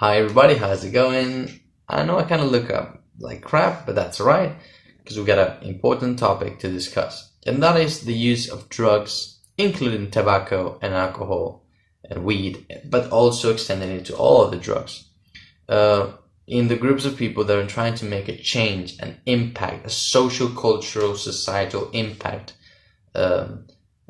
Hi everybody, how's it going? I know I kind of look up like crap, but that's alright, because we got an important topic to discuss, and that is the use of drugs, including tobacco and alcohol and weed, but also extending it to all of the drugs. In the groups of people that are trying to make a change, an impact, a social, cultural, societal impact, um,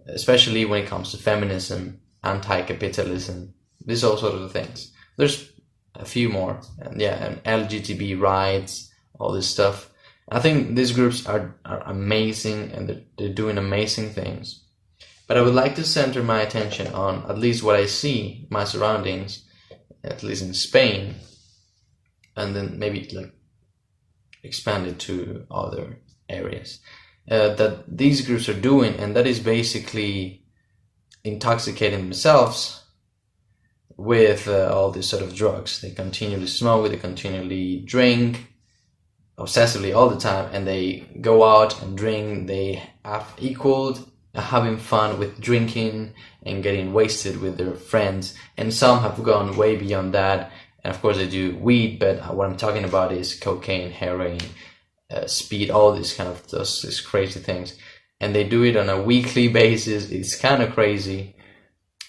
especially when it comes to feminism, anti-capitalism, these all sort of things. There's a few more, and yeah, and LGBT rights, all this stuff. I think these groups are amazing, and they're doing amazing things. But I would like to center my attention on at least what I see, my surroundings, at least in Spain, and then maybe like expand it to other areas that these groups are doing, and that is basically intoxicating themselves with all these sort of drugs. They continually smoke, they continually drink obsessively all the time, and they go out and drink. They have equaled having fun with drinking and getting wasted with their friends, and some have gone way beyond that. And of course they do weed, but what I'm talking about is cocaine, heroin, speed, all these kind of these crazy things, and they do it on a weekly basis. It's kind of crazy.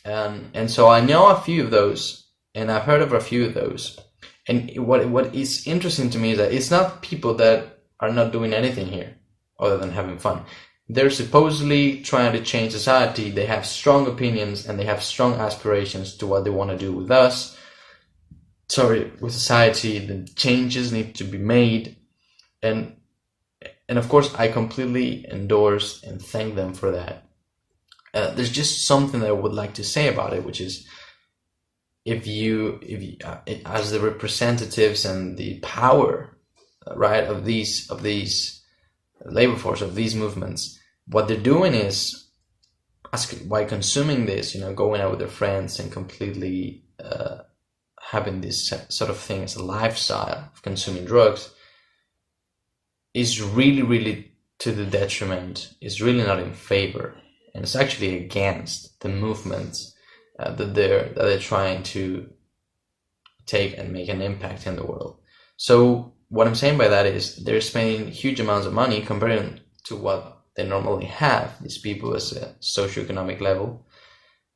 And so I know a few of those, and I've heard of a few of those. And what is interesting to me is that it's not people that are not doing anything here other than having fun. They're supposedly trying to change society. They have strong opinions and they have strong aspirations to what they want to do with us. With society. The changes need to be made. And of course, I completely endorse and thank them for that. There's just something that I would like to say about it, which is if you as the representatives and the power, right, of these labor force, of these movements, what they're doing is, by consuming this, going out with their friends and completely having this sort of thing as a lifestyle of consuming drugs, is really, really to the detriment, is really not in favor, and it's actually against the movements that they're trying to take and make an impact in the world. So what I'm saying by that is they're spending huge amounts of money compared to what they normally have. These people as a socioeconomic level,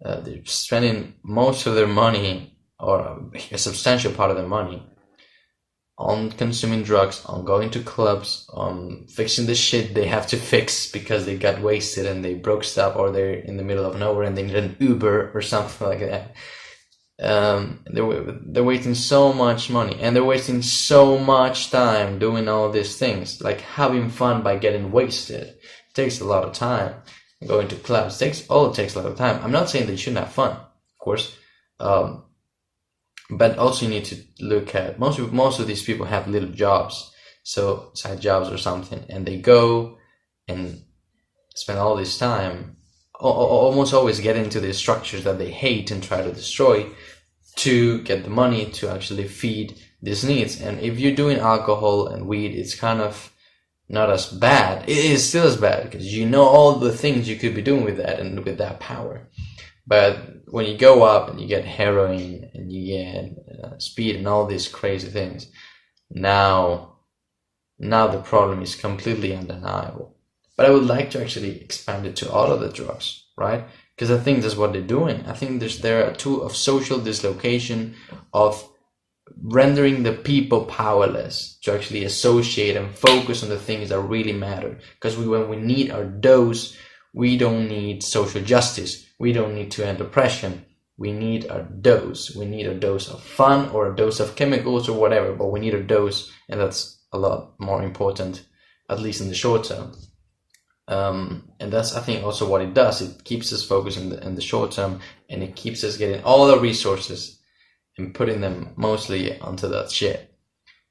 they're spending most of their money, or a substantial part of their money, on consuming drugs, on going to clubs, on fixing the shit they have to fix because they got wasted and they broke stuff, or they're in the middle of nowhere and they need an Uber or something like that. They're wasting so much money, and they're wasting so much time doing all these things, like having fun by getting wasted. It takes a lot of time. Going to clubs takes a lot of time. I'm not saying they shouldn't have fun, of course. But also you need to look at, most of these people have little jobs, so side jobs or something, and they go and spend all this time, almost always get into these structures that they hate and try to destroy, to get the money to actually feed these needs. And if you're doing alcohol and weed, it's kind of not as bad. It is still as bad, because all the things you could be doing with that and with that power. But when you go up and you get heroin and you get speed and all these crazy things, now the problem is completely undeniable. But I would like to actually expand it to all of the drugs, right? Because I think that's what they're doing. I think there are a tool of social dislocation, of rendering the people powerless to actually associate and focus on the things that really matter. Because when we need our dose, we don't need social justice. We don't need to end oppression. We need a dose. We need a dose of fun, or a dose of chemicals, or whatever, but we need a dose, and that's a lot more important, at least in the short term. And that's, I think, also what it does. It keeps us focused in the short term, and it keeps us getting all the resources and putting them mostly onto that shit.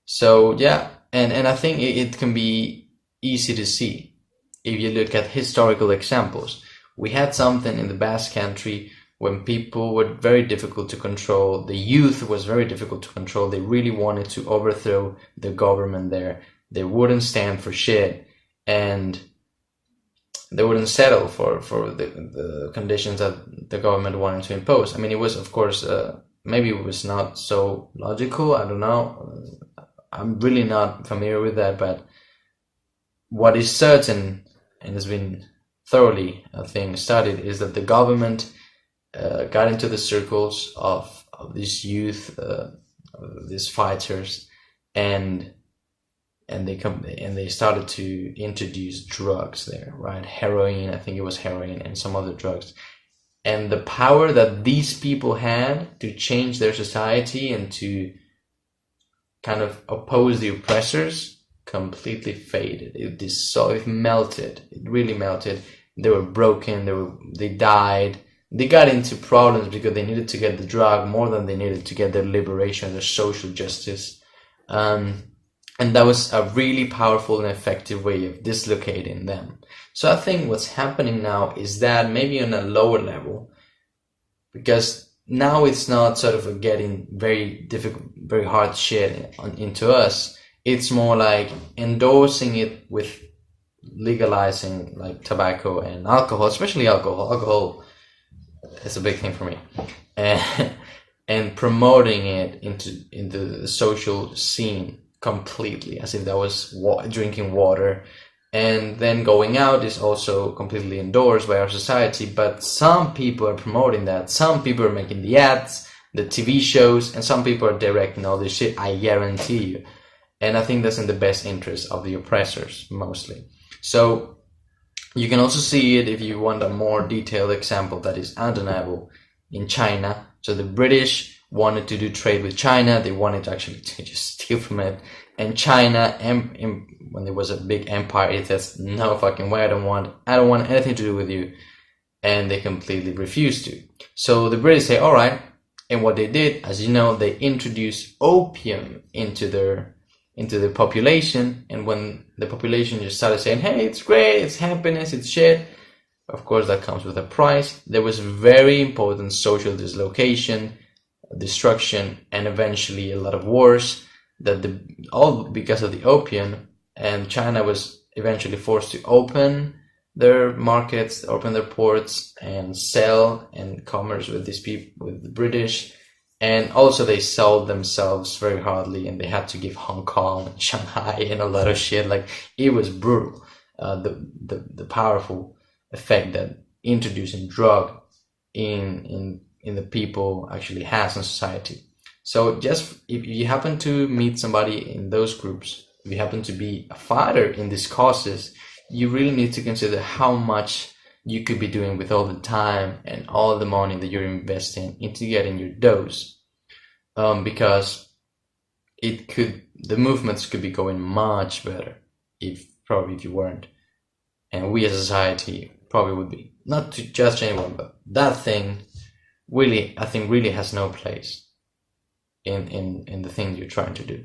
So yeah, and I think it can be easy to see if you look at historical examples. We had something in the Basque Country when people were very difficult to control. The youth was very difficult to control. They really wanted to overthrow the government there. They wouldn't stand for shit, and they wouldn't settle for the conditions that the government wanted to impose. I mean, it was, of course, maybe it was not so logical. I don't know. I'm really not familiar with that, but what is certain and has been thoroughly, I think, studied is that the government got into the circles of these youth, these fighters, and they started to introduce drugs there, right? Heroin, I think it was heroin, and some other drugs. And the power that these people had to change their society and to kind of oppose the oppressors completely faded. It dissolved, it melted. It really melted. They were broken. They died. They got into problems because they needed to get the drug more than they needed to get their liberation, their social justice. And that was a really powerful and effective way of dislocating them. So I think what's happening now is that maybe on a lower level, because now it's not sort of getting very difficult, very hard shit into us. It's more like endorsing it with legalizing like tobacco and alcohol, especially alcohol. Alcohol is a big thing for me. And promoting it into the social scene completely, as if that was drinking water. And then going out is also completely endorsed by our society, but some people are promoting that. Some people are making the ads, the TV shows, and some people are directing all this shit, I guarantee you. And I think that's in the best interest of the oppressors, mostly. So you can also see it, if you want a more detailed example that is undeniable, in China. So the British wanted to do trade with China. They wanted actually to just steal from it. And China, when there was a big empire, it says, no fucking way, I don't want anything to do with you. And they completely refused to. So the British say, all right. And what they did, as you know, they introduced opium into their population. And when the population just started saying, hey, it's great, it's happiness, it's shit, of course that comes with a price. There was very important social dislocation, destruction, and eventually a lot of wars, all because of the opium. And China was eventually forced to open their markets, open their ports, and sell and commerce with these people, with the British. And also they sold themselves very hardly, and they had to give Hong Kong and Shanghai and a lot of shit. Like, it was brutal. The powerful effect that introducing drug in the people actually has on society. So just if you happen to meet somebody in those groups, if you happen to be a fighter in these causes, you really need to consider how much you could be doing with all the time and all the money that you're investing into getting your dose. Because the movements could be going much better if you weren't. And we as a society probably would be. Not to judge anyone, but that thing really, I think, really has no place in the thing you're trying to do.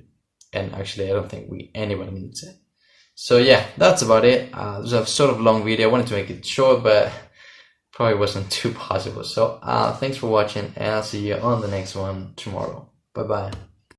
And actually, I don't think anyone needs it. So yeah, that's about it. It was a sort of long video. I wanted to make it short, but probably wasn't too possible. So thanks for watching, and I'll see you on the next one tomorrow. Bye bye.